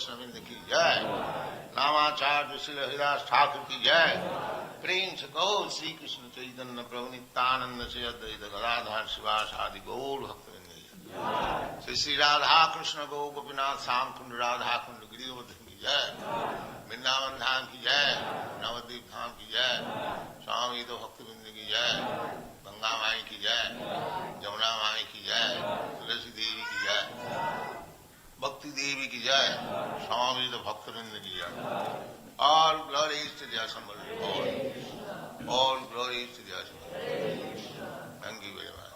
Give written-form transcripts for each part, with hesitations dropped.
वैष्णविंद की जय, नामाचार्य श्री हरिदास ठाकुर की जय, प्रेम से गौर श्री कृष्ण चैतन्य प्रभु नित्यानंद से अद्वैत गदाधर शिवास आदि गौर भक्तवृंद की जय, श्री श्री राधा कृष्ण गौ गोपीनाथ श्याम कुंड राधा कुंड गिरिवर्धन की जय, वृंदावन धाम की जय, नवद्वीप धाम की जय, स्वामी तो भक्तवृंद की जय, गंगा माई की जय, जमुना माई की जय, तुलसी देवी की जय, भक्ति देवी की जय, स्वामी तो भक्तवृंद की जय. All glories to the Assembly Lord. All glories to the Assembly. Thank you very much.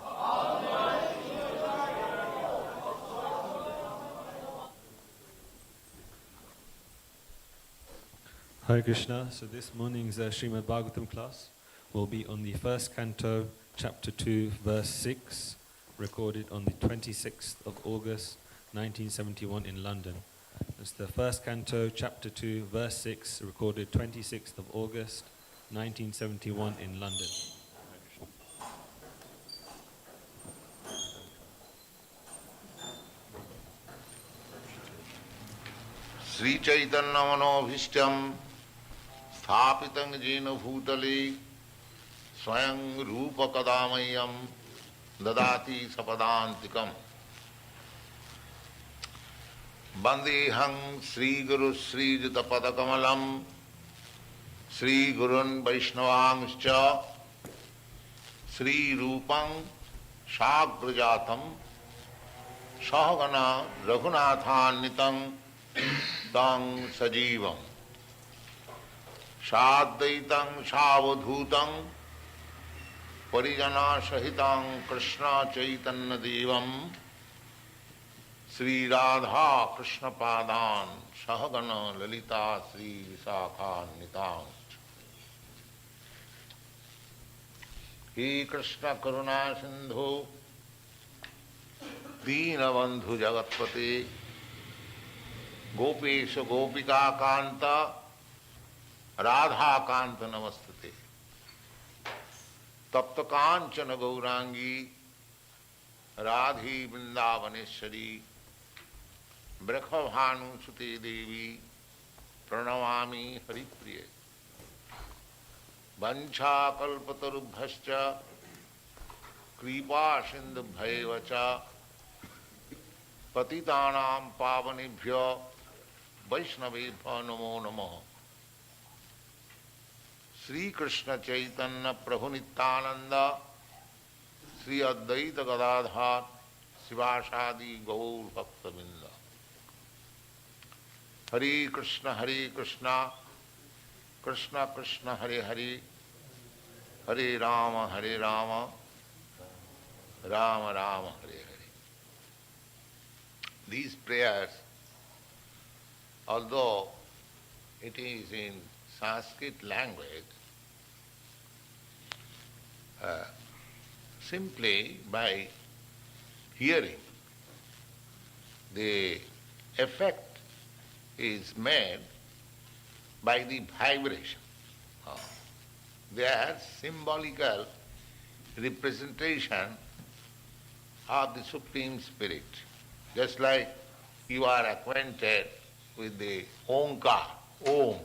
Hare Krishna. So this morning's Srimad Bhagavatam class will be on the first canto, chapter 2, verse 6, recorded on the 26th of August, 1971 in London. It's the first canto, chapter 2, verse 6, recorded 26th of August, 1971 in London. Sri Chaitanya Manobhishtyam Sthapitam Jena Bhutale Swayam Rupa Kadamayam Dadati Sapadantikam Bandehang Sri Guru Sri Jita Padakamalam Sri Gurun Vaishnavangscha Sri Rupam Shagrajatam Sahagana Raghunathannitam Tang Sajivam Sadaitam Savadhutam Parijana Sahitam Krishna Chaitanya Devam Sri Radha Krishna Padan Sahagana Lalita Sri Visakha Nitam. He Krishna Karuna Sindhu Dina Bandhu Jagatpate Gopesha Gopika Kanta Radha Kanta Namastate Tapta Kanchana Gaurangi Radhi Vrindavaneshwari Brakhavanu Sute Devi Pranamami Haripriye Vancha Kalpatarubhascha Kripa Sindhubhaivacha Patitanam Pavanibhya Vaishnavebhyo Namo Namo. Sri Krishna Chaitanya Prabhu Nityananda Sri Advaita Gadadhar Sivasadi Gaur Bhaktavinda. Hare Krishna Krishna Krishna Hare Hare Hare Rama Rama Rama Hare Hare. These prayers, although it is in Sanskrit language, simply by hearing, the effect is made by the vibration. They are symbolical representation of the Supreme Spirit. Just like you are acquainted with the Omkar, Om.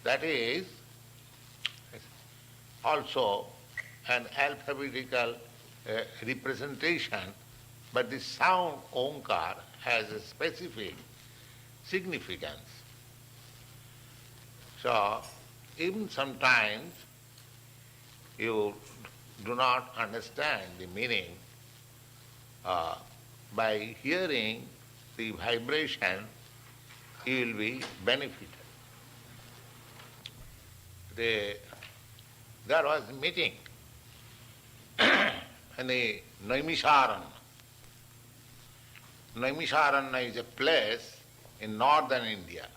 That is also an alphabetical representation, but the sound Omkar has a specific significance. So, even sometimes you do not understand the meaning, by hearing the vibration you will be benefited. There was a meeting in the Naimisharanya. Naimisharanya is a place in northern India.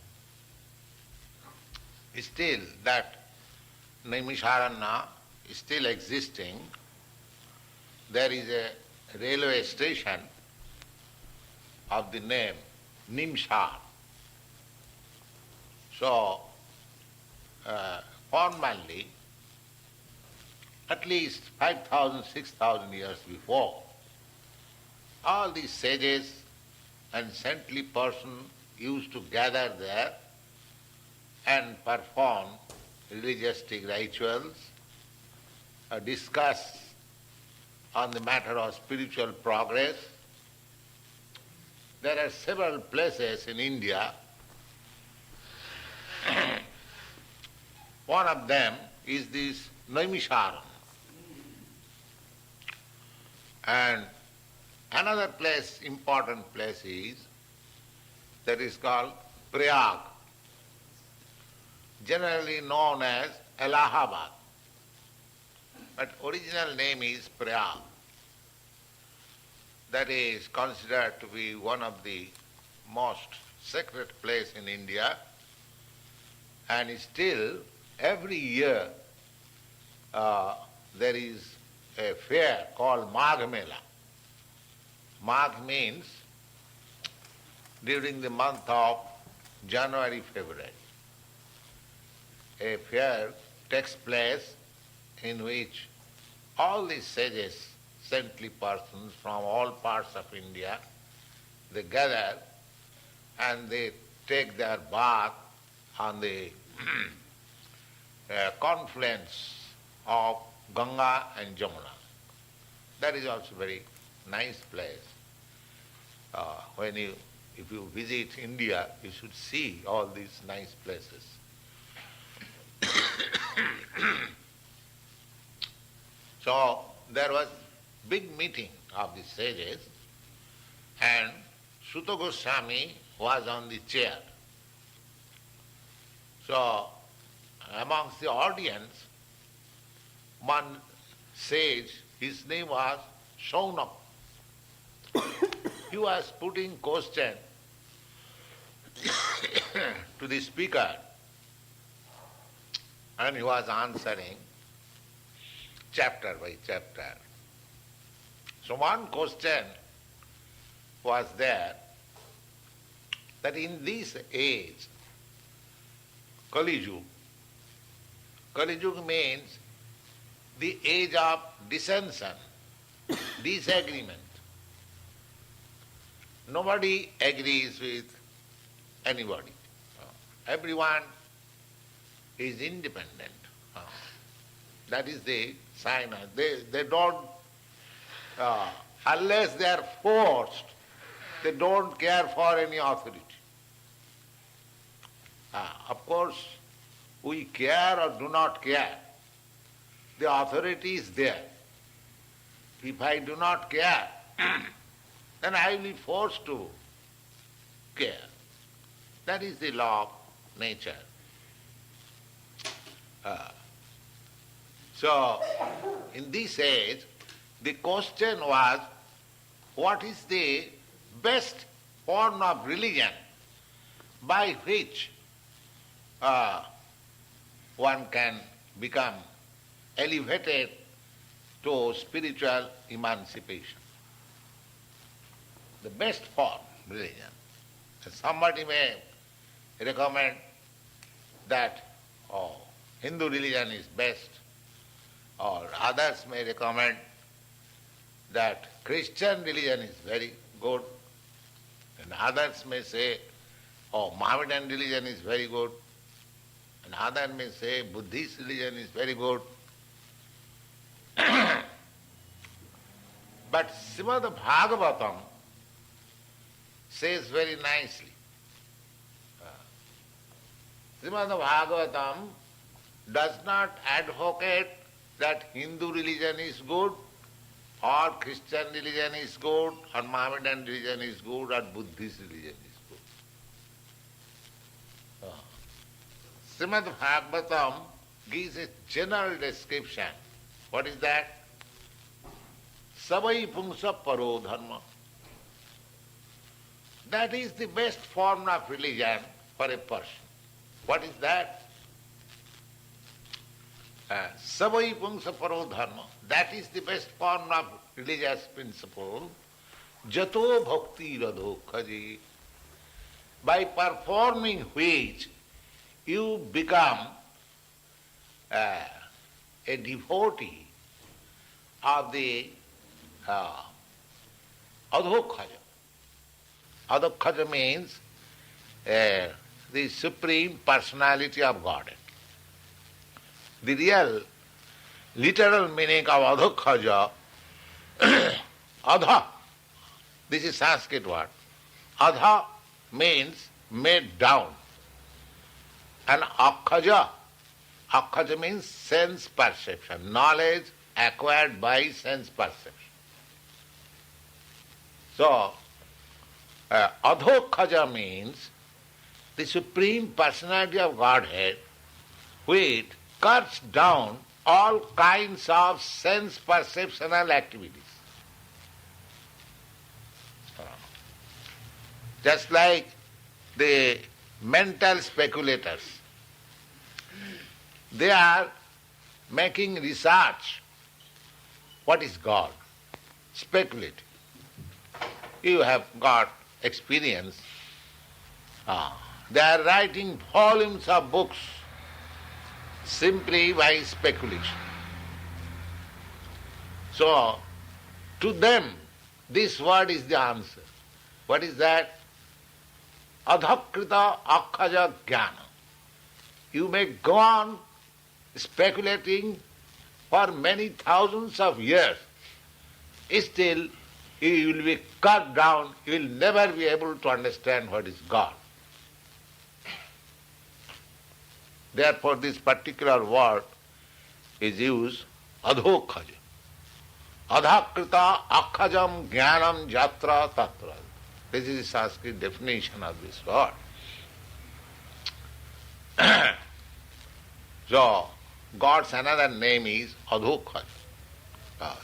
Still that Naimisharanya is still existing. There is a railway station of the name Nimshar. So, formerly, at least 5,000, 6,000 years before, all these sages and saintly person used to gather there and perform religious rituals, discuss on the matter of spiritual progress. There are several places in India. One of them is this Naimisharan. And another place, important place is, that is called Prayag, generally known as Allahabad. But original name is Prayag. That is considered to be one of the most sacred place in India, and still every year there is a fair called Magh Mela. Magh means during the month of January, February. A fair takes place in which all these sages, saintly persons from all parts of India, they gather and they take their bath on the confluence of Ganga and Jamuna. That is also very nice place. If you visit India, you should see all these nice places. So there was big meeting of the sages, and Suta Goswami was on the chair. So amongst the audience, one sage, his name was Shaunak. He was putting question to the speaker, and he was answering chapter by chapter. So one question was there, that in this age, Kali Yuga, Kali Yuga means the age of dissension, disagreement. Nobody agrees with anybody. Everyone is independent. That is the sign. They don't, unless they are forced, they don't care for any authority. Of course, we care or do not care. The authority is there. If I do not care, then I will be forced to care. That is the law of nature. So, in this age, the question was, what is the best form of religion by which one can become elevated to spiritual emancipation? The best form religion. Somebody may recommend that Hindu religion is best, or others may recommend that Christian religion is very good, and others may say, Mohammedan religion is very good, and others may say Buddhist religion is very good. But Srimad Bhagavatam says very nicely. Srimad Bhagavatam does not advocate that Hindu religion is good, or Christian religion is good, or Mohammedan religion is good, or Buddhist religion is good. Srimad Bhagavatam gives a general description. What is that? Savai pungsa paro dharma. That is the best form of religion for a person. What is that? Savai pungsa paro dharma. That is the best form of religious principle. Jato bhakti radho khaji. By performing which you become a devotee of the adhokhaja. Adhokhaja means the Supreme Personality of Godhead. The real, literal meaning of Adhokhaja, Adha, this is Sanskrit word. Adha means made down. And Akhaja, Akhaja means sense perception, knowledge acquired by sense perception. So, Adhokhaja means the Supreme Personality of Godhead, which cuts down all kinds of sense perceptional activities. Just like the mental speculators, they are making research. What is God? Speculating. You have got experience. They are writing volumes of books simply by speculation. So, to them, this word is the answer. What is that? Adhakrita akhaja jnana. You may go on speculating for many thousands of years. Still, you will be cut down, you will never be able to understand what is God. Therefore, this particular word is used, adhokhaja. Adhakrita akhajam jnanam jatra tatra. This is the Sanskrit definition of this word. So, God's another name is Adhokhaja.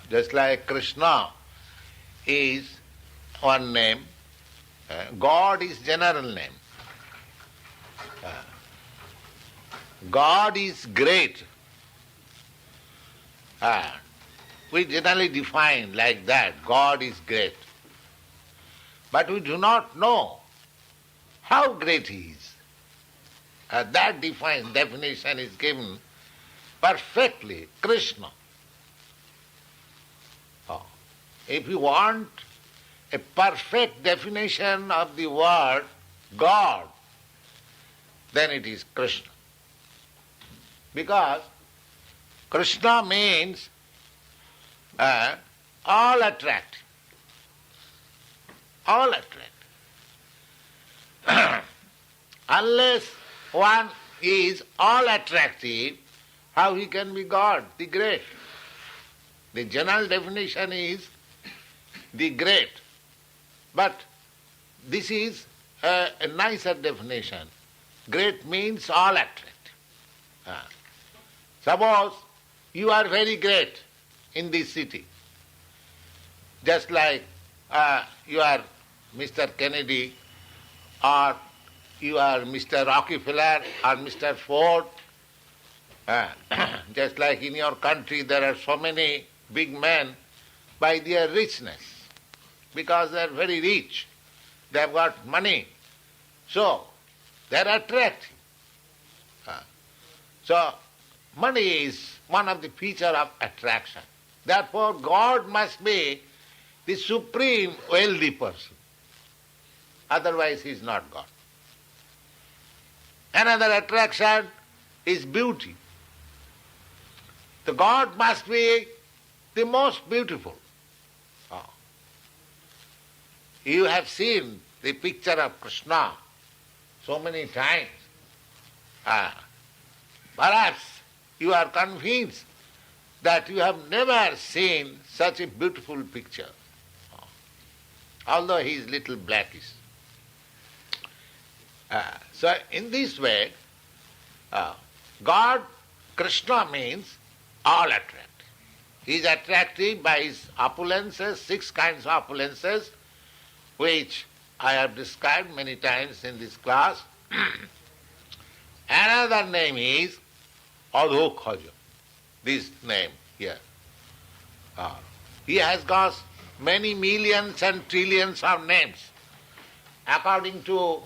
Just like Krishna is one name, God is general name. God is great. We generally define like that, God is great. But we do not know how great He is. That definition is given perfectly, Krishna. If you want a perfect definition of the word God, then it is Krishna. Because Krishna means all attractive. All attractive. Unless one is all attractive, how he can be God, the great? The general definition is the great. But this is a nicer definition. Great means all attractive. Suppose you are very great in this city. Just like you are Mr. Kennedy, or you are Mr. Rockefeller, or Mr. Ford. Just like in your country there are so many big men by their richness, because they are very rich, they have got money, so they are attractive. So money is one of the features of attraction. Therefore God must be the supreme wealthy person. Otherwise he is not God. Another attraction is beauty. The God must be the most beautiful. You have seen the picture of Krishna so many times. Perhaps you are convinced that you have never seen such a beautiful picture, although he is little blackish. So in this way, God, Krishna means all attractive. He is attractive by his opulences, 6 kinds of opulences, which I have described many times in this class. Another name is Adhokhaja, this name here. He has got many millions and trillions of names according to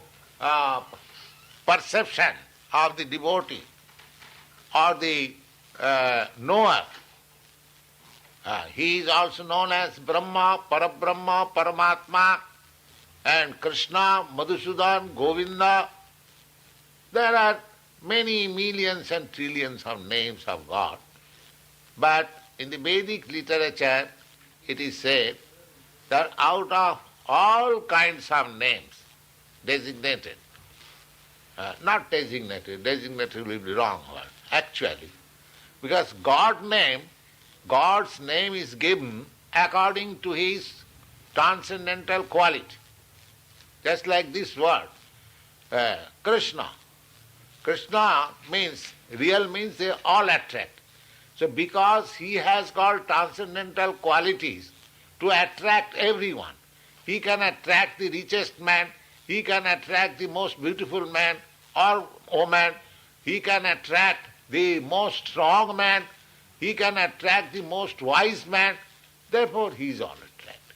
perception of the devotee or the knower. He is also known as Brahma, Parabrahma, Paramatma, and Krishna, Madhusudan, Govinda. There are many millions and trillions of names of God. But in the Vedic literature, it is said that out of all kinds of names designated, not designated will be wrong word, actually, because God's name is given according to His transcendental quality. Just like this word, Krishna. Krishna means, real means they all attract. So because He has got transcendental qualities to attract everyone, He can attract the richest man, He can attract the most beautiful man or woman, He can attract the most strong man, He can attract the most wise man, therefore He is all attracted.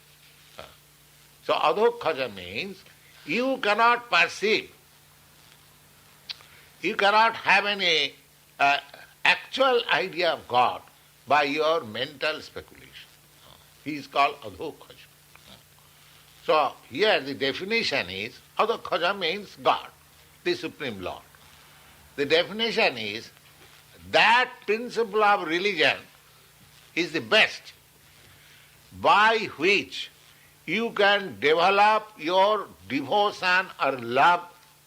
So adhokhaja means you cannot perceive, you cannot have any actual idea of God by your mental speculation. He is called adhokhaja. So here the definition is, adhokhaja means God, the Supreme Lord. The definition is, that principle of religion is the best by which you can develop your devotion or love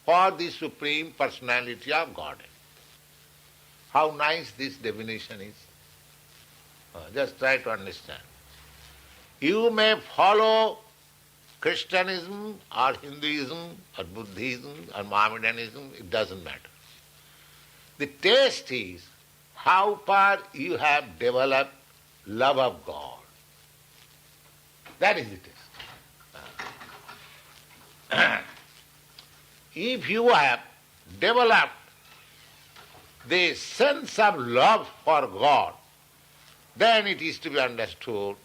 for the Supreme Personality of Godhead. How nice this definition is. Just try to understand. You may follow Christianism or Hinduism or Buddhism or Mohammedanism, it doesn't matter. The test is how far you have developed love of God. That is the test. If you have developed the sense of love for God, then it is to be understood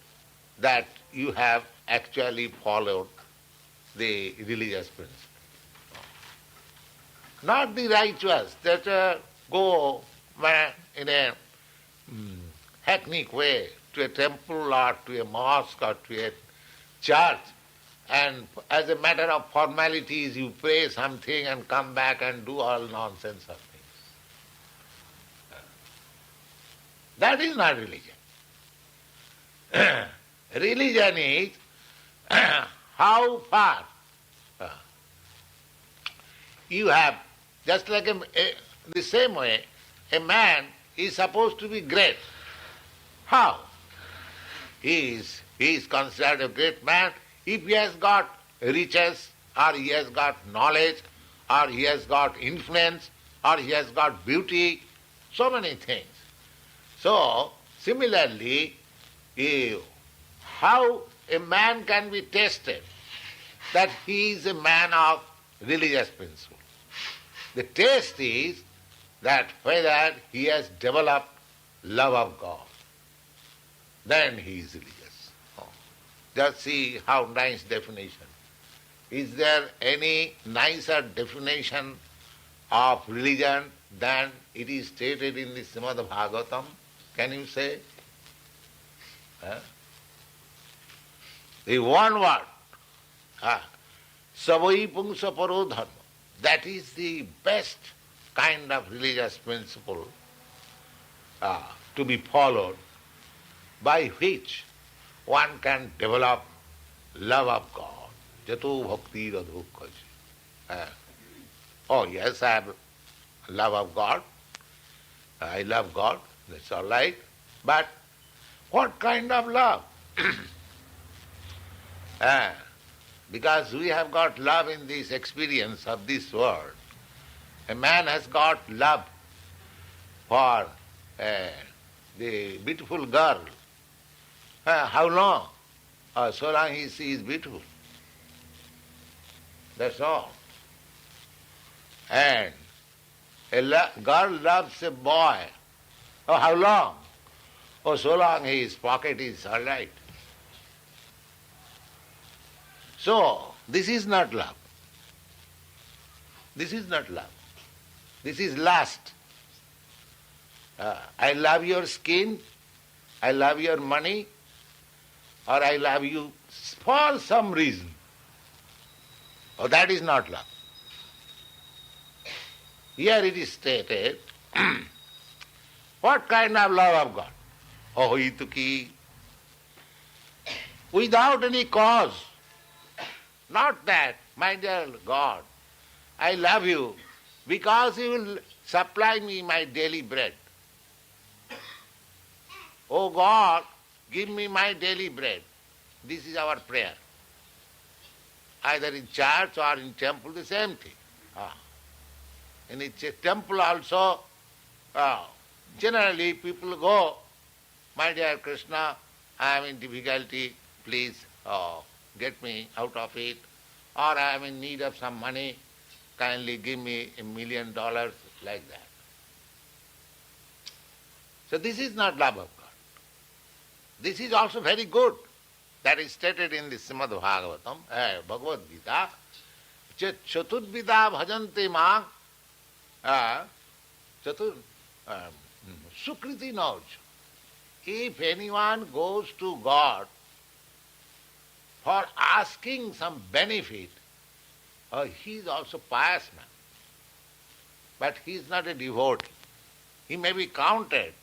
that you have actually followed the religious principle. Not the righteous that go in a hackneyed way to a temple or to a mosque or to a church, and as a matter of formalities you pray something and come back and do all nonsense of things. That is not religion. Religion is how far you have, just like the same way, a man is supposed to be great. How? He is considered a great man if he has got riches, or he has got knowledge, or he has got influence, or he has got beauty, so many things. So, similarly, how a man can be tested that he is a man of religious principle? The test is that whether he has developed love of God, then he is religious. Just see how nice definition. Is there any nicer definition of religion than it is stated in the Srimad Bhagavatam? Can you say? The one word, savai pungsa paro dharma, that is the best kind of religious principle to be followed, by which one can develop love of God. Jato bhakti radhokhaji. Oh yes, I have love of God. I love God, that's all right. But what kind of love? Because we have got love in this experience of this world. A man has got love for the beautiful girl. How long? So long he sees beautiful. That's all. And a girl loves a boy. Oh, how long? Oh, so long his pocket is all right. So, this is not love. This is not love. This is lust. I love your skin, I love your money, or I love you for some reason. Oh, that is not love. Here it is stated, what kind of love of God? Oh, ituki, without any cause. Not that, my dear God, I love you because you will supply me my daily bread. Oh God, give me my daily bread. This is our prayer. Either in church or in temple, the same thing. In a temple also, generally people go, my dear Krishna, I am in difficulty, please get me out of it, or I am in need of some money, kindly give me $1 million, like that. So this is not love of God. This is also very good. That is stated in the Srimad Bhagavatam, Bhagavad Gita, Chatudvida bhajante mang, Sukriti knows. If anyone goes to God for asking some benefit, he is also pious man. But he is not a devotee. He may be counted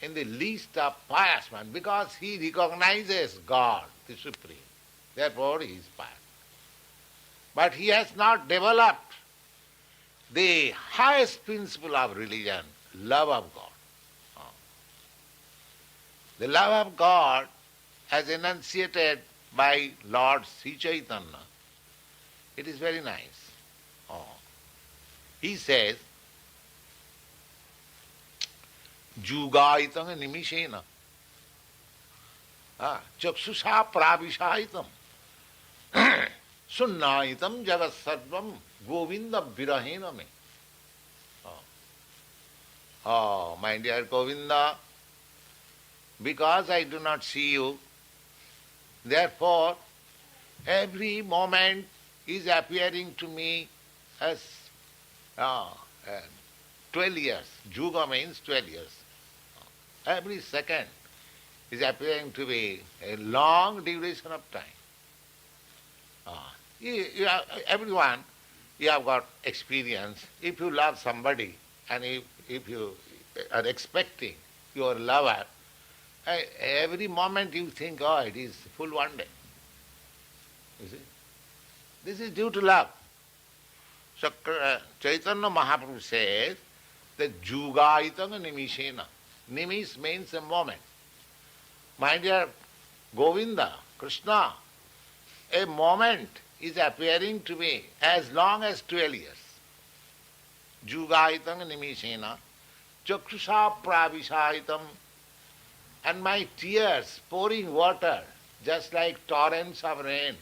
in the list of pious man because he recognizes God, the Supreme. Therefore he is pious. But he has not developed the highest principle of religion, love of God. The love of God, as enunciated by Lord Sri Chaitanya, it is very nice. He says, Jugaitam nimishena, chaksusha pravishayitam, sunnaitam jagat sarvam govinda virahena me. Oh, my dear Govinda, because I do not see you, therefore every moment is appearing to me as 12 years. Juga means 12 years. Every second is appearing to be a long duration of time. Everyone, you have got experience. If you love somebody and if you are expecting your lover, every moment you think, oh, it is full one day. You see? This is due to love. So Chaitanya Mahaprabhu says that Jugaitanga nimishena. Nimish means a moment. My dear Govinda, Krishna, a moment is appearing to me as long as 12 years. Jugaitanga nimishena, chakshusa pravishayitam, and my tears pouring water just like torrents of rain.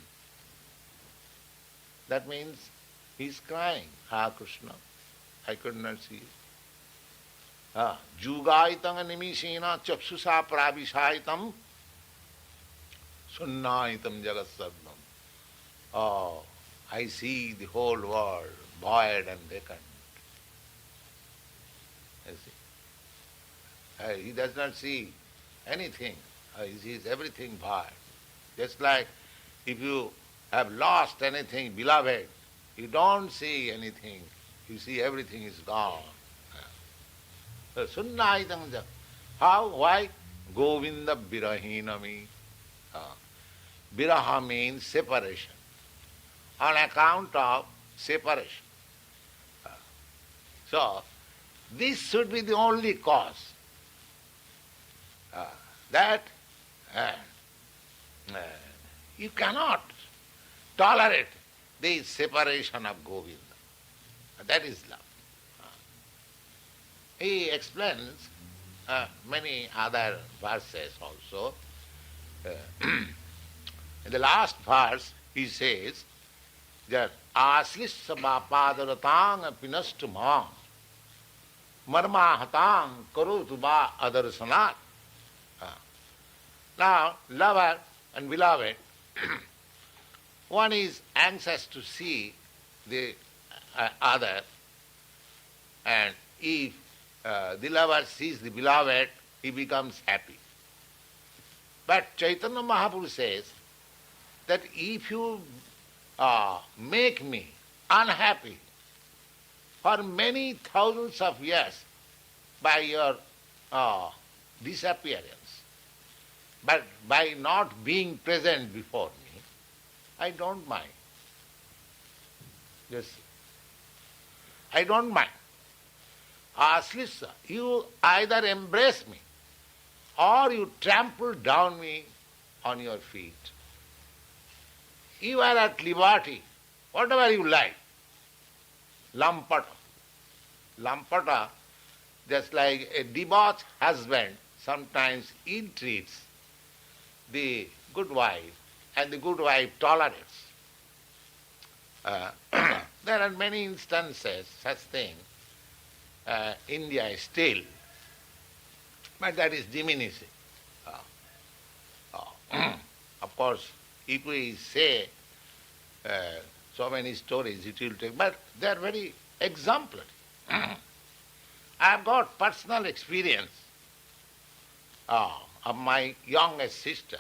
That means he is crying, Krishna, I could not see you. Jugaitanga nimishena chaksusa pravishayitam sunnaitam jagat sarvam. Oh, I see the whole world void and vacant. You see? He does not see anything. He sees everything void. Just like if you have lost anything beloved, you don't see anything. You see everything is gone. Sunnaitam jagat. How? Why? Govinda virahinami. Viraha means separation. On account of separation. So, this should be the only cause. That you cannot tolerate the separation of Govinda. That is love. He explains many other verses also. In the last verse, he says that Aslissa bapadaratang pinastumam marmahatang karotu ba adarsanat. Now, lover and beloved, one is anxious to see the other, and if the lover sees the beloved, he becomes happy. But Chaitanya Mahaprabhu says that if you make me unhappy for many thousands of years by your disappearance, but by not being present before me, I don't mind. Yes, I don't mind. Aslisa, you either embrace me or you trample down me on your feet. You are at liberty, whatever you like. Lampata. Lampata, just like a debauched husband sometimes ill-treats the good wife and the good wife tolerates. There are many instances, such thing, India still, but that is diminishing. Of course, if we say so many stories, it will take, but they are very exemplary. I have got personal experience of my youngest sister.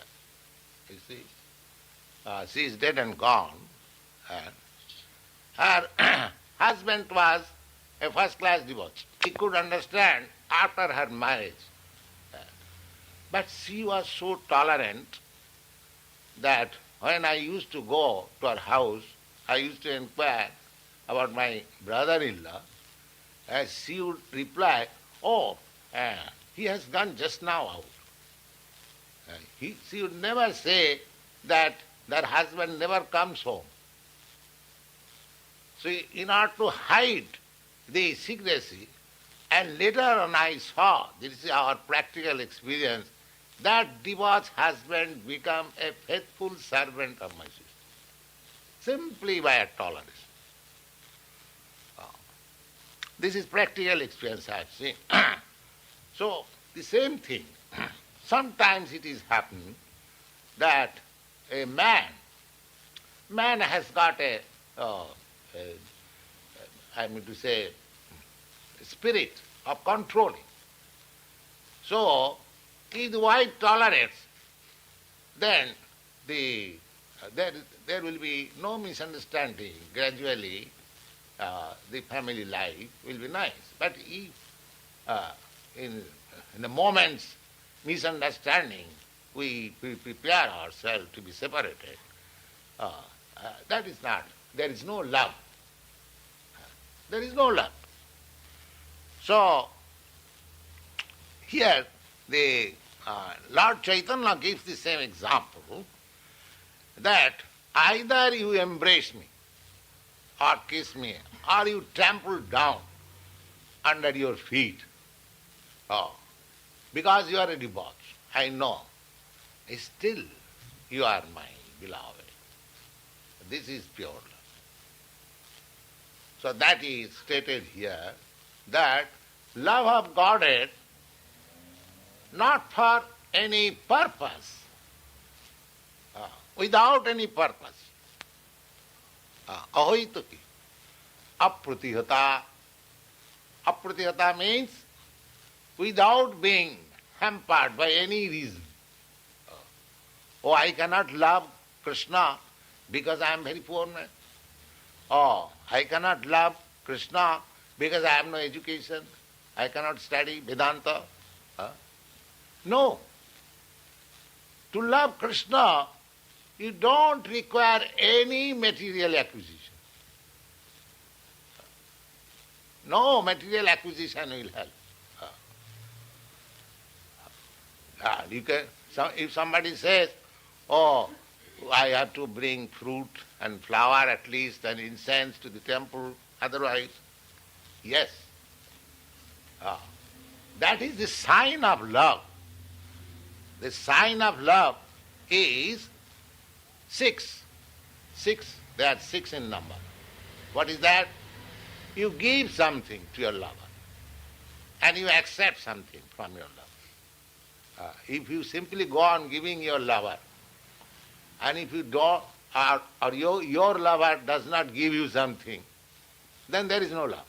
You see, she is dead and gone. Her husband was a first-class devotee. He could understand after her marriage. But she was so tolerant that when I used to go to her house, I used to inquire about my brother-in-law, as she would reply, "Oh, he has gone just now out." She would never say that her husband never comes home. So in order to hide the secrecy, and later on I saw, this is our practical experience, that debauched husband become a faithful servant of my sister, simply by a tolerance. This is practical experience I have seen. So the same thing, sometimes it is happening that a man has got a spirit of controlling. So if the wife tolerates, then there will be no misunderstanding. Gradually, the family life will be nice. But if in the moment's misunderstanding we prepare ourselves to be separated, that is not. There is no love. There is no love. So here the Lord Chaitanya gives the same example, that either you embrace me or kiss me or you trample down under your feet. Because you are a debauch, I know. Still you are my beloved. This is pure love. So that is stated here, that love of Godhead not for any purpose, without any purpose. Ahoitaki. Apratihata. Apratihata means without being hampered by any reason. Oh, I cannot love Krishna because I am very poor man. Oh, I cannot love Krishna because I have no education. I cannot study Vedanta. No. To love Krishna, you don't require any material acquisition. No material acquisition will help. If somebody says, "Oh, I have to bring fruit and flower at least and incense to the temple, otherwise," yes. That is the sign of love. The sign of love is 6. 6, there are 6 in number. What is that? You give something to your lover and you accept something from your lover. If you simply go on giving your lover, and if you don't, or your lover does not give you something, then there is no love.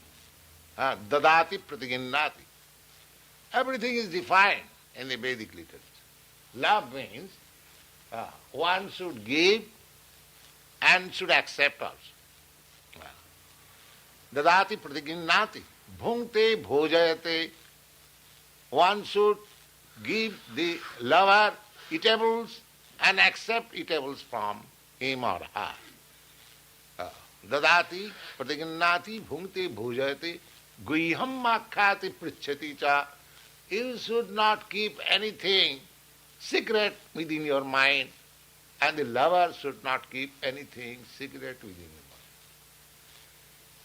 Dadati pratiginnati. Everything is defined in the Vedic literature. Love means one should give and should accept also. Dadati pratiginnati, bhungte bhojayate. One should give the lover eatables and accept eatables from him or her. Dadati pratiginnati, bhungte bhojayate, guiham makkhati pritchati cha. You should not keep anything secret within your mind, and the lover should not keep anything secret within your mind.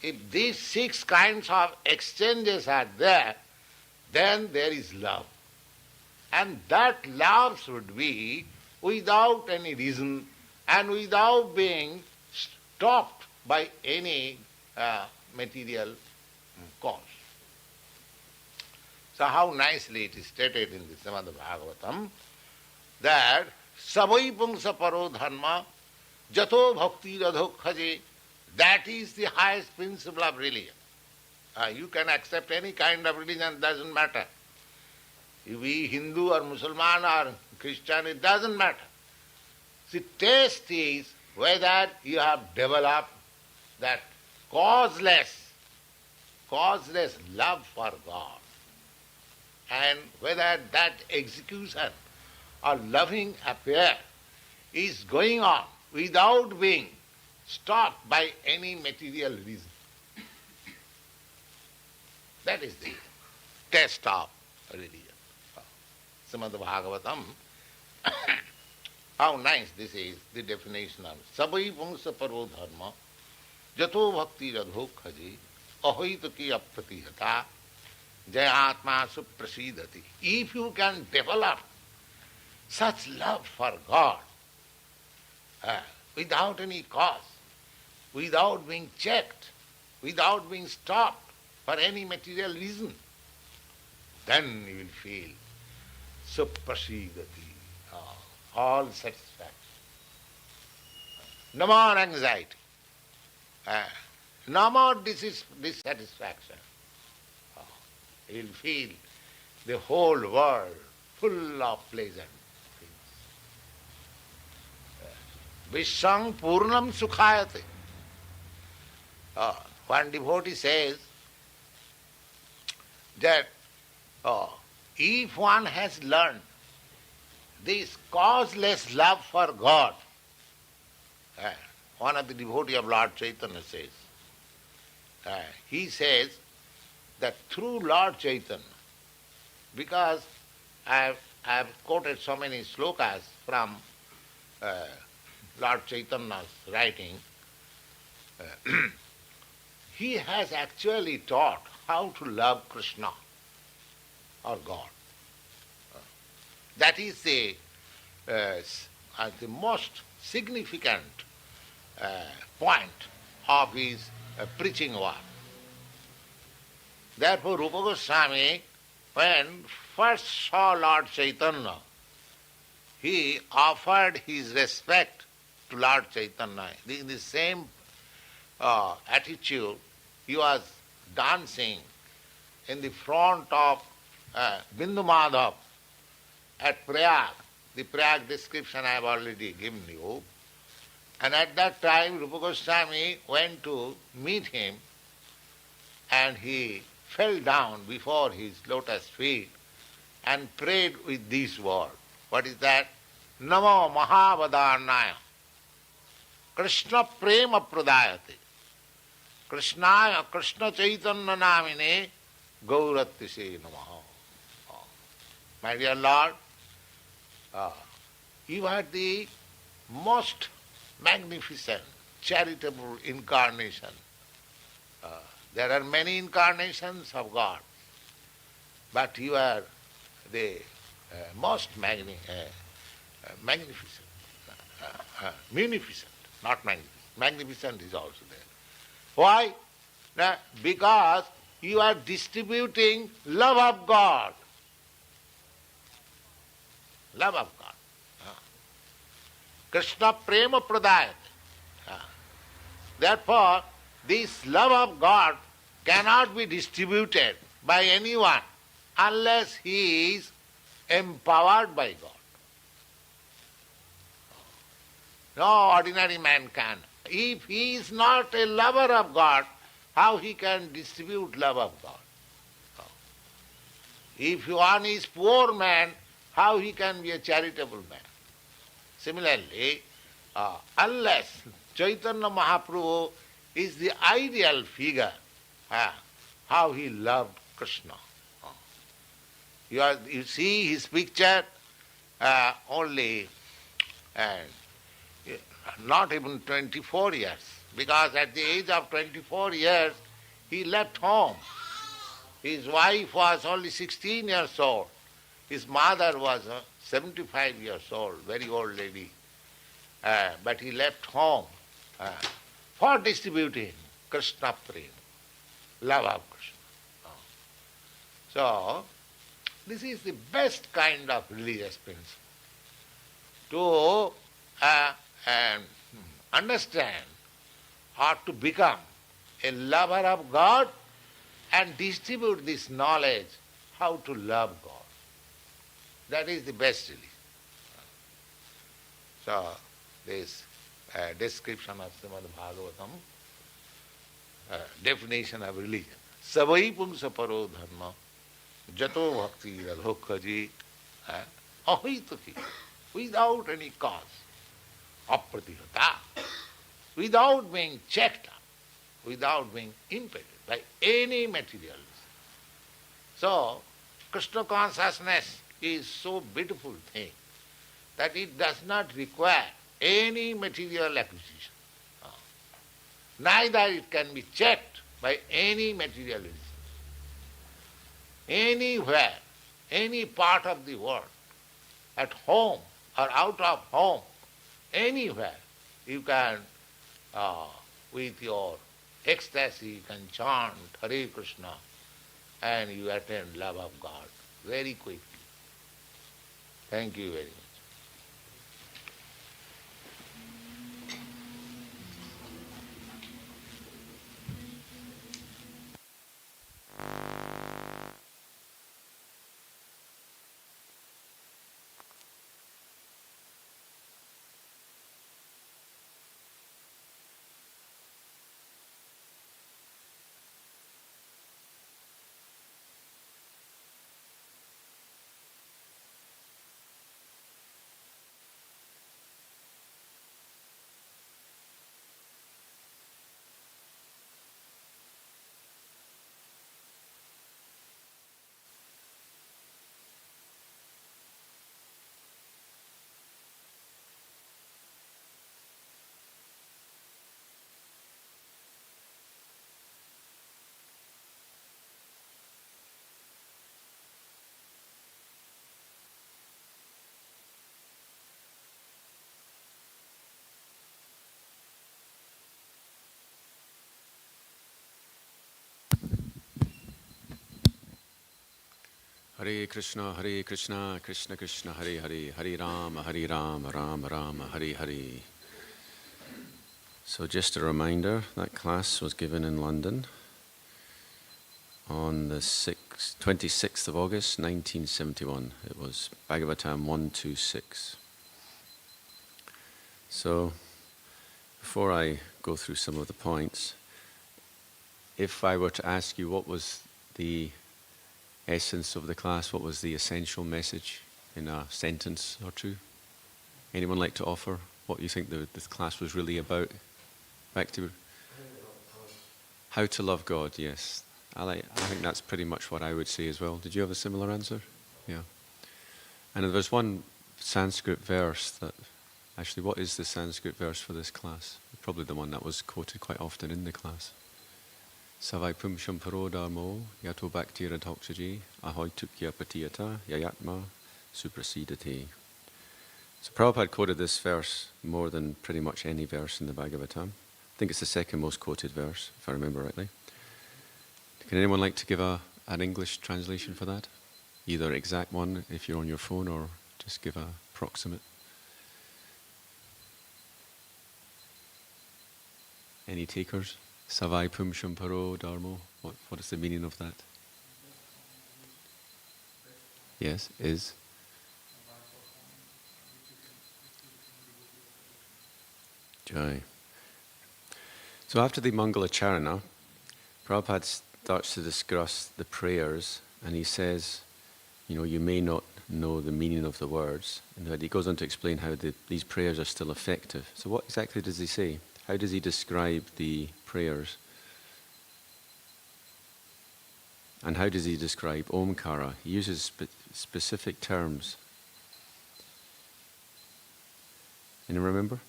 If these 6 kinds of exchanges are there, then there is love. And that love should be without any reason and without being stopped by any material cause. So how nicely it is stated in the Srimad Bhagavatam that savai pungsa paro dharma jato bhakti radhokhaje. That is the highest principle of religion. You can accept any kind of religion, doesn't matter. You be Hindu or Muslim or Christian, it doesn't matter. The test is whether you have developed that causeless love for God, and whether that execution or loving affair is going on without being stopped by any material reason. That is the test of religion. Srimad Bhagavatam, how nice this is, the definition of Sabai Pungsa Paro Dharma, Jato Bhakti Radho Khaji, Ahoitaki Apratihata, Jayatma Suprasidati. If you can develop such love for God without any cause, without being checked, without being stopped for any material reason, then you will feel suprasidati, all satisfaction. No more anxiety, no more dissatisfaction. You will feel the whole world full of pleasant things. Vishang purnam sukhayate. One devotee says that if one has learned this causeless love for God, one of the devotees of Lord Chaitanya says, he says that through Lord Chaitanya, because I have quoted so many slokas from Lord Chaitanya's writing, he has actually taught how to love Krishna or God. That is the most significant point of his preaching work. Therefore, Rupa Goswami, when first saw Lord Chaitanya, he offered his respect to Lord Chaitanya. In the same attitude, he was dancing in the front of Bindu Madhav at Prayag. The Prayag description I have already given you. And at that time, Rupa Goswami went to meet him, and he fell down before his lotus feet and prayed with these words. What is that? Namo Mahavadharnaya Krishna Prema Pradayate Krishnaya Krishna Chaitanya Namine Gaurattise Namaha. My dear Lord, you are the most magnificent, charitable incarnation. There are many incarnations of God, but you are the most magnificent, munificent, not magnificent. Magnificent is also there. Why? Because you are distributing love of God. Love of God. Krishna Prema Pradayate. Therefore, this love of God cannot be distributed by anyone unless he is empowered by God. No ordinary man can. If he is not a lover of God, how he can distribute love of God? If one is poor man, how he can be a charitable man? Similarly, unless Chaitanya Mahaprabhu is the ideal figure, how he loved Krishna. You see his picture only not even 24 years, because at the age of 24 years he left home. His wife was only 16 years old. His mother was 75 years old, very old lady. But he left home for distributing Krishna Prem, love of Krishna. So, this is the best kind of religious principle. To understand or to become a lover of God and distribute this knowledge how to love God. That is the best religion. So, this description of Srimad Bhagavatam, definition of religion. Savai pumsa paro dharma, jato bhakti radhokhaji, ahituki, without any cause, apratihata, without being checked up, without being impeded by any materialism. So, Krishna consciousness is so beautiful thing that it does not require any material acquisition. Neither it can be checked by any materialism. Anywhere, any part of the world, at home or out of home, anywhere, you can, with your ecstasy, you can chant Hare Krishna and you attain love of God very quickly. Thank you very much. Hare Krishna, Krishna Krishna, Hare Hare, Hare Rama, Rama Rama, Hare Hare. So just a reminder, that class was given in London on the 26th of August, 1971. It was Bhagavatam 126. So before I go through some of the points, if I were to ask you what was the essence of the class, what was the essential message in a sentence or two? Anyone like to offer what you think the class was really about? Back to how to love God, yes. I think that's pretty much what I would say as well. Did you have a similar answer? Yeah. And there's one Sanskrit verse that, actually, what is the Sanskrit verse for this class? Probably the one that was quoted quite often in the class. Savai pumsham parodamo yato bhakti radhoksaji ahoy tukya patiyata yayatma suprasidate. So Prabhupada quoted this verse more than pretty much any verse in the Bhagavatam. I think it's the second most quoted verse, if I remember rightly. Can anyone like to give an English translation for that? Either exact one if you're on your phone, or just give a approximate. Any takers? Savai pumsham paro dharmo. What is the meaning of that? Yes, is. Jai. So after the Mangalacharana, Prabhupada starts to discuss the prayers, and he says, you may not know the meaning of the words, and he goes on to explain how these prayers are still effective. So what exactly does he say? How does he describe the prayers? And how does he describe Omkara? He uses specific terms. And remember?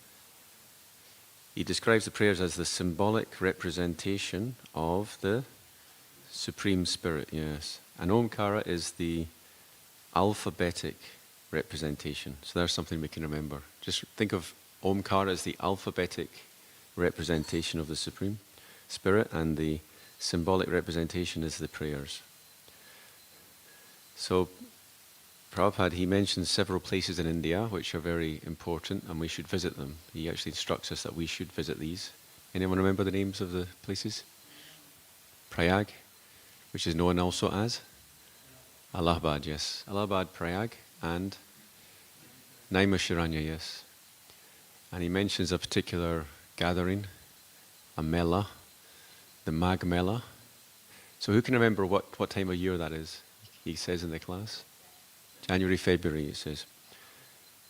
He describes the prayers as the symbolic representation of the Supreme Spirit, yes. And Omkara is the alphabetic representation. So there's something we can remember. Just think of Omkara as the alphabetic representation of the Supreme Spirit, and the symbolic representation is the prayers. So Prabhupada, he mentions several places in India which are very important, and we should visit them. He actually instructs us that we should visit these. Anyone remember the names of the places? Prayag, which is known also as Allahabad, yes. Allahabad, Prayag, and Naimisharanya, yes. And he mentions a particular gathering, a Mela, the Mag Mela. So who can remember what time of year that is? He says in the class. January, February, it says.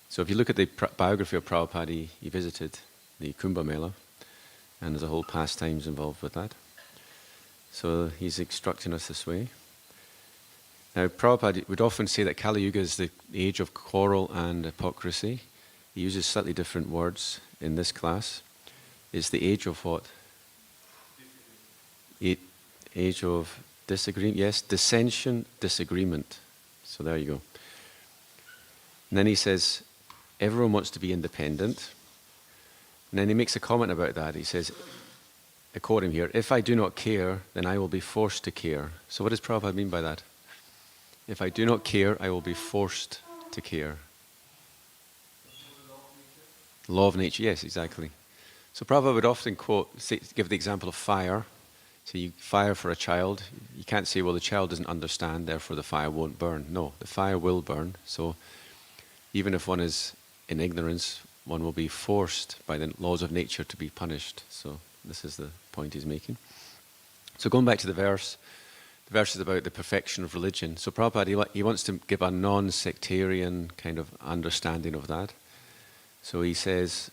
So if you look at the biography of Prabhupada, he visited the Kumbh Mela, and there's a whole pastimes involved with that. So he's instructing us this way. Now, Prabhupada would often say that Kali Yuga is the age of quarrel and hypocrisy. He uses slightly different words in this class. It's the age of what? Age of disagreement. Yes, dissension, disagreement. So there you go. And then he says, everyone wants to be independent. And then he makes a comment about that. He says, I quote him here, if I do not care, then I will be forced to care. So what does Prabhupada mean by that? If I do not care, I will be forced to care. Law of nature, yes, exactly. So Prabhupada would often give the example of fire. So you fire for a child. You can't say, well, the child doesn't understand, therefore the fire won't burn. No, the fire will burn. So even if one is in ignorance, one will be forced by the laws of nature to be punished. So this is the point he's making. So going back to the verse is about the perfection of religion. So Prabhupada, he wants to give a non-sectarian kind of understanding of that. So he says,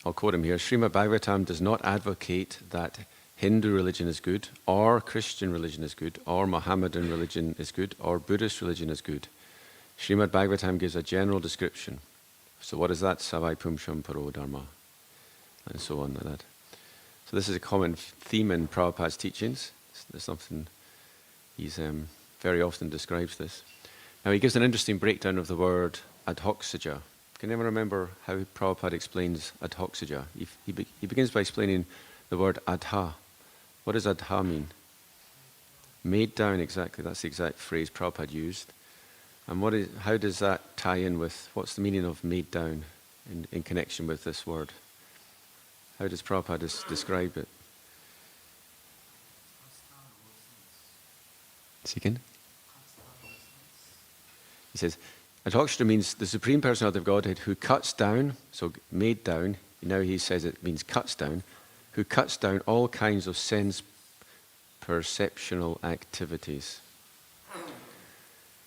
I'll quote him here, Srimad Bhagavatam does not advocate that Hindu religion is good, or Christian religion is good, or Mohammedan religion is good, or Buddhist religion is good. Srimad Bhagavatam gives a general description. So what is that? Savai Pumsham Paro Dharma. And so on like that. So this is a common theme in Prabhupada's teachings. There's something he's very often describes this. Now he gives an interesting breakdown of the word adhoxaja. Can anyone remember how Prabhupada explains adhoxaja? He begins by explaining the word adha. What does adha mean? Made down, exactly. That's the exact phrase Prabhupada used. And how does that tie in with, what's the meaning of made down in connection with this word? How does Prabhupada describe it? Second? He says, adhoxaja means the Supreme Personality of Godhead who cuts down, so made down, now he says it means cuts down, who cuts down all kinds of sense perceptional activities.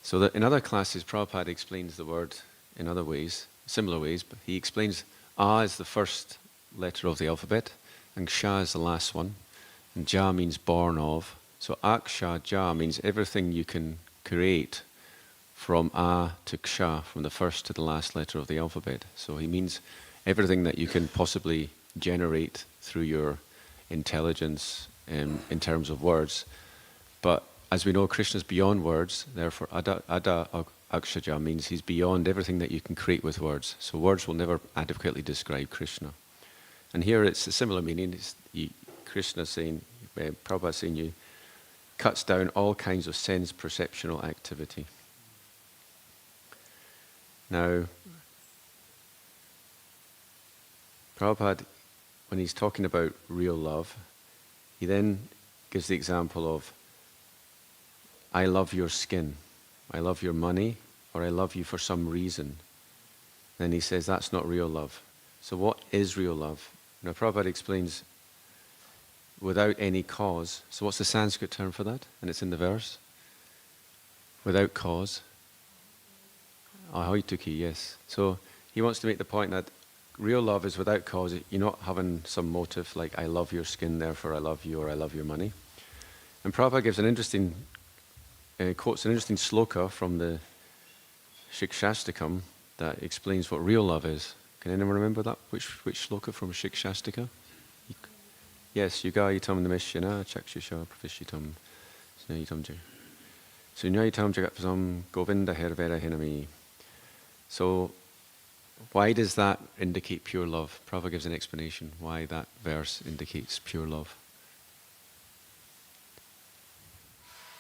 So that in other classes, Prabhupada explains the word in other ways, similar ways, but he explains A is the first letter of the alphabet, and Ksha is the last one, and Ja means born of. So Aksha Ja means everything you can create from A to Ksha, from the first to the last letter of the alphabet. So he means everything that you can possibly generate through your intelligence in terms of words. But as we know, Krishna is beyond words, therefore Ada Akshaja means he's beyond everything that you can create with words. So words will never adequately describe Krishna. And here it's a similar meaning. Krishna saying, Prabhupada saying, you cuts down all kinds of sense perceptional activity. Now, Prabhupada, when he's talking about real love, he then gives the example of, I love your skin, I love your money, or I love you for some reason. Then he says that's not real love. So what is real love? Now, Prabhupada explains without any cause. So what's the Sanskrit term for that? And it's in the verse. Without cause. Ahoituki, yes. So he wants to make the point that real love is without cause. You're not having some motive like, I love your skin, therefore I love you, or I love your money. And Prabhupada gives an interesting, quotes an interesting sloka from the Shikshastakam that explains what real love is. Can anyone remember that? Which sloka from Shikshastika? Yes, yugayitam namishana chakshusha pravishitam snayitam jir. Sunyayitam jagatpasam govinda hervera hinami. So, why does that indicate pure love? Prabhupada gives an explanation why that verse indicates pure love.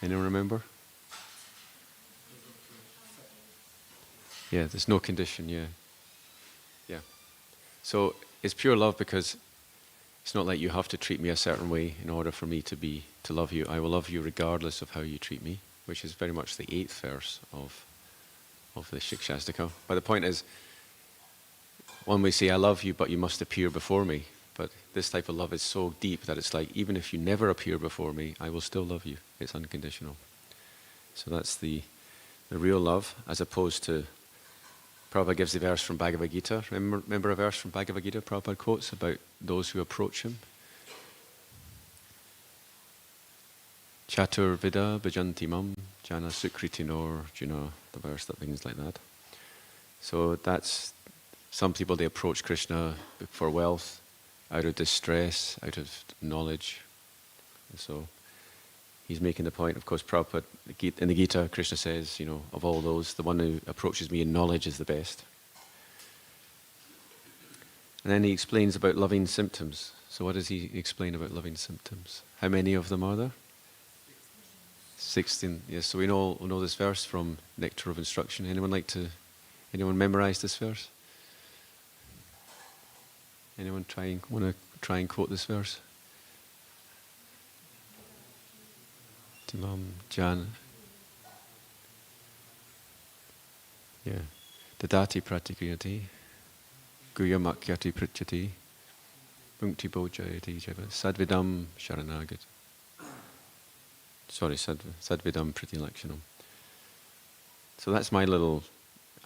Anyone remember? Yeah, there's no condition, yeah. Yeah. So it's pure love because it's not like you have to treat me a certain way in order for me to love you. I will love you regardless of how you treat me, which is very much the 8th verse of the Shikshastika. But the point is, one may say, I love you, but you must appear before me. But this type of love is so deep that it's like, even if you never appear before me, I will still love you. It's unconditional. So that's the real love, as opposed to, Prabhupada gives the verse from Bhagavad Gita. Remember a verse from Bhagavad Gita Prabhupada quotes about those who approach him? Chatur vida bhajanti mam jana sukritinor, the verse that begins like that. So that's, some people, they approach Krishna for wealth, out of distress, out of knowledge. And so he's making the point, of course, Prabhupada, in the Gita, Krishna says, of all those, the one who approaches me in knowledge is the best. And then he explains about loving symptoms. So what does he explain about loving symptoms? How many of them are there? 16. Yes, so we know this verse from Nectar of Instruction. Anyone memorize this verse? Anyone want to try and quote this verse? Timam Jan. Yeah. Dadati pratikriyati. Guyamakyati pritchati. Punkti bojayati java. Sadvidam sharanagat. Sorry, sadvidam pratilakshanam. So that's my little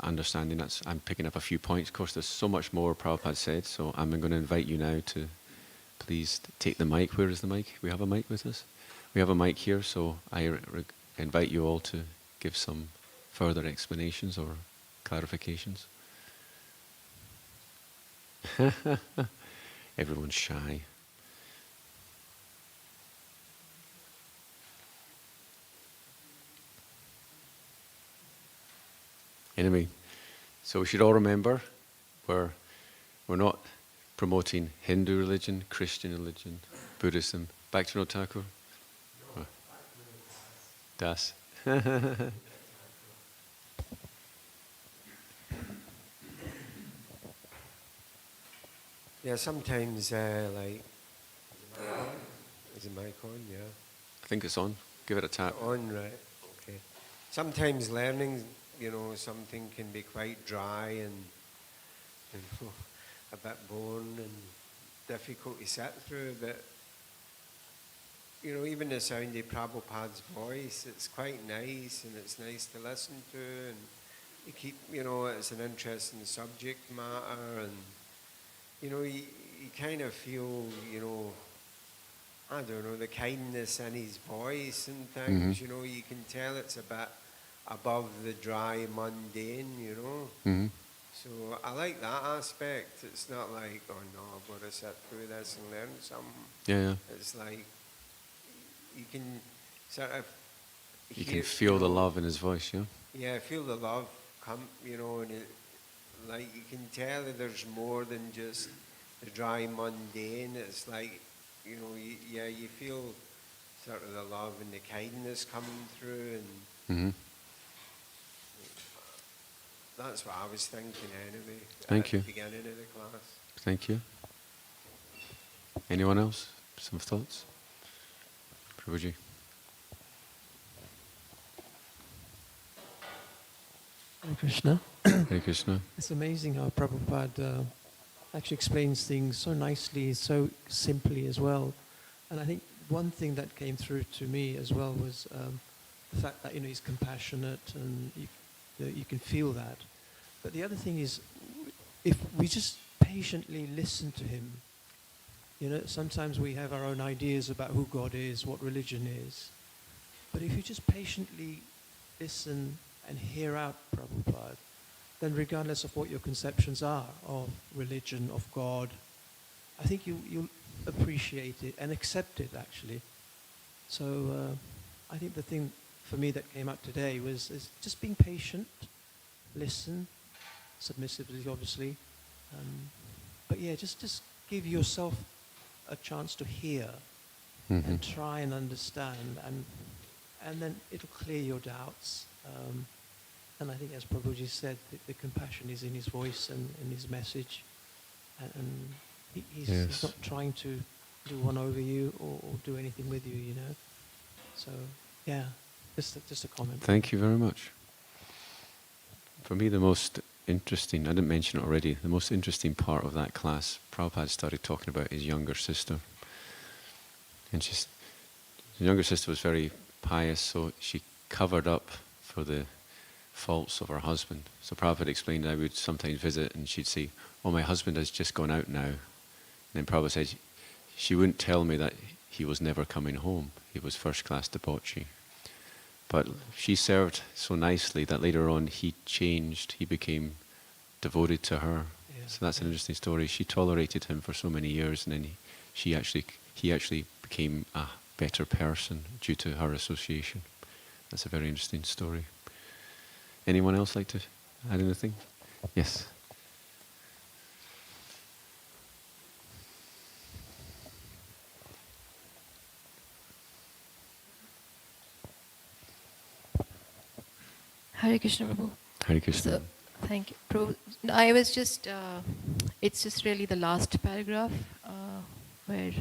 understanding. I'm picking up a few points. Of course, there's so much more Prabhupada said, so I'm going to invite you now to please take the mic. Where is the mic? We have a mic with us? We have a mic here, so I invite you all to give some further explanations or clarifications. Everyone's shy. Anyway, so we should all remember we're not promoting Hindu religion, Christian religion, Buddhism. Bhaktivedanta Thakur? Oh. Das. Yeah, sometimes is the mic on? Yeah. I think it's on. Give it a tap. On, right. Okay. Sometimes learning, something can be quite dry and a bit boring and difficult to sit through, but even the sound of Prabhupada's voice, it's quite nice and it's nice to listen to, and you keep, it's an interesting subject matter, and you kind of feel, I don't know, the kindness in his voice and things. Mm-hmm. You can tell it's a bit above the dry, mundane, Mm-hmm. So I like that aspect. It's not like, oh no, I've got to sit through this and learn something. Yeah. It's like, you can sort of You can feel the love in his voice, yeah? Yeah, feel the love come, and like you can tell that there's more than just the dry mundane. It's like, you feel sort of the love and the kindness coming through, and Mm-hmm. that's what I was thinking anyway. Thank you. At the beginning of the class. Thank you. Anyone else? Some thoughts? Prabhuji. Hare Krishna. Hare Krishna. It's amazing how Prabhupada actually explains things so nicely, so simply as well. And I think one thing that came through to me as well was the fact that he's compassionate, and you can feel that. But the other thing is, if we just patiently listen to him, sometimes we have our own ideas about who God is, what religion is. But if you just patiently listen and hear out Prabhupada, then regardless of what your conceptions are of religion, of God, I think you'll appreciate it and accept it, actually. So I think the thing for me that came out today is just being patient, listen, submissively, obviously. But yeah, just give yourself a chance to hear and try and understand, and then it'll clear your doubts. And I think, as Prabhuji said, the compassion is in his voice and in his message. And he's not trying to do one over you or do anything with you, So, yeah, just a comment. Thank you very much. For me, the most interesting, I didn't mention it already, the most interesting part of that class, Prabhupada started talking about his younger sister. And his younger sister was very pious, so she covered up for the faults of her husband. So Prabhupada explained, I would sometimes visit and she'd say, "Oh, my husband has just gone out now." And then Prabhupada said, she wouldn't tell me that he was never coming home. He was first-class debauchee. But she served so nicely that later on he changed, he became devoted to her. Yeah. So that's an interesting story. She tolerated him for so many years, and then he actually became a better person due to her association. That's a very interesting story. Anyone else like to add anything? Yes. Hare Krishna, Prabhu. Hare Krishna. So, thank you, Prabhu. I was just, it's just really the last paragraph where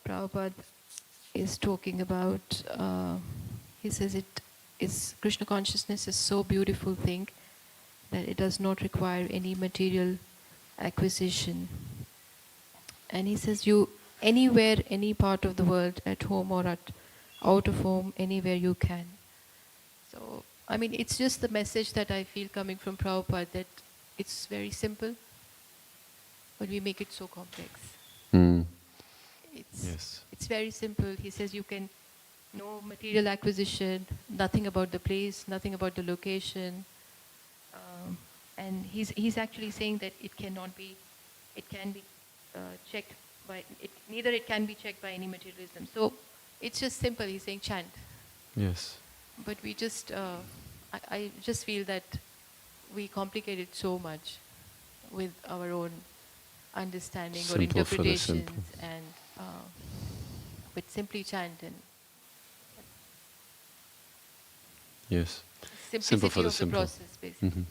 Prabhupada is talking about, he says Krishna consciousness is so beautiful thing that it does not require any material acquisition. And he says you, anywhere, any part of the world, at home or out of home, anywhere you can. So, I mean, it's just the message that I feel coming from Prabhupada, that it's very simple, but we make it so complex. It's very simple. He says you can, no material acquisition, nothing about the place, nothing about the location. And he's actually saying that it can be checked by, neither it can be checked by any materialism. So it's just simple. He's saying chant. Yes. But we just, I just feel that we complicate it so much with our own understanding Simple or interpretations, for the simple. and but simply chant and yes. simplicity Simple for the of simple. the process, basically.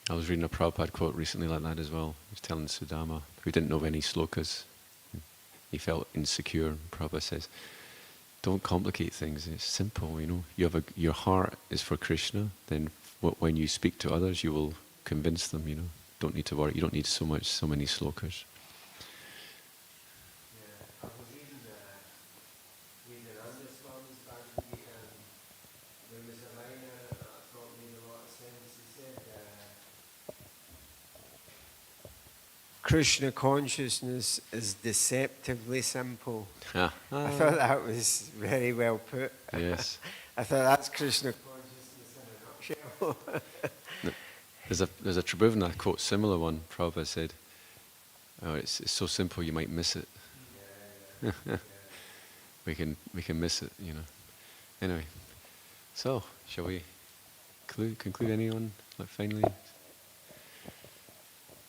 I was reading a Prabhupada quote recently like that as well. He was telling Sudama, who didn't know any slokas. He felt insecure. Prabhupada says, don't complicate things. It's simple, You have your heart is for Krishna. Then when you speak to others, you will convince them. Don't need to worry. You don't need so many slokas. Yeah, I was reading Swami's Bhagavatam, and there was a line that I thought made a lot of sense. He said, Krishna consciousness is deceptively simple. I thought that was very well put. Yes. I thought that's Krishna consciousness in a nutshell. There's a Tribhuvana quote, similar one. Prabhupada said, "Oh, it's so simple you might miss it." Yeah. we can miss it, Anyway, so shall we conclude? Anyone like finally?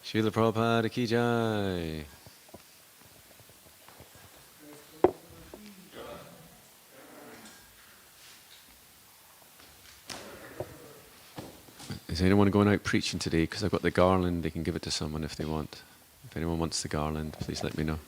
Srila Prabhupada ki jai. Is anyone going out preaching today? Because I've got the garland, they can give it to someone if they want. If anyone wants the garland, please let me know.